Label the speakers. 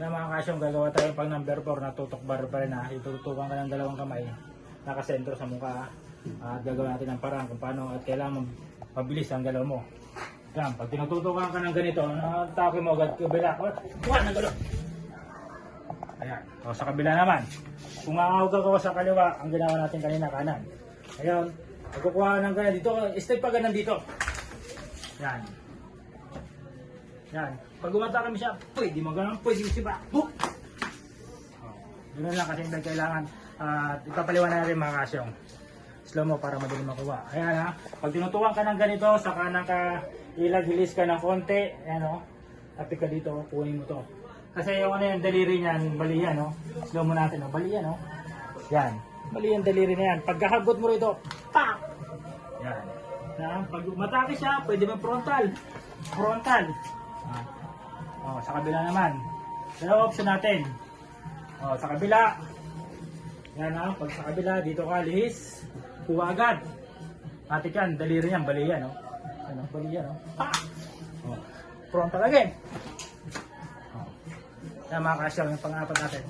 Speaker 1: Na mga kasyong, gagawa tayo pang number 4 na tutok bar pa rin ha. Itutukan ka ng dalawang kamay, nakasentro sa mukha. At gagawin natin ang paraan kung paano at kailangan mabilis ang galaw mo. Yan, pag tinututukan ka ng ganito, atake mo agad kabila. Kuha ng galaw. Ayan, o sa kabila naman. Kung aawag ka sa kaliwa, ang ginawa natin kanina kanan. Ngayon, pagkukuha ng ganyan dito, step pa ganun dito. Yan. Yan. Pag umata kami siya, pwede mo ganun, pwede mo siya. Book! Ganun lang kasi hindi kailangan. Ipapaliwanag natin mga kasyong. Slow mo para madali makuha. Ayan ha. Pag tinutukan ka ng ganito, saka ilaghilis ka ng konti. Ayan o. Tapik ka dito, kunin mo to. Kasi yung ano yung daliri niyan, bali yan o. Slow mo natin o. Bali yan o. Yan. Bali yung daliri na yan. Pagkahagot mo rito, pak! Yan. Pag umatake siya, pwede mo frontal. Frontal. Sa kabila naman. Dalawa option natin. Sa kabila. Yan ha. Pag sa kabila, dito ka lihis. Kuha agad. Matik yan. Daliri yan. Bali yan o. Bali yan o. Pa! Frontal again. Yan mga kasyang yung pang-apat natin.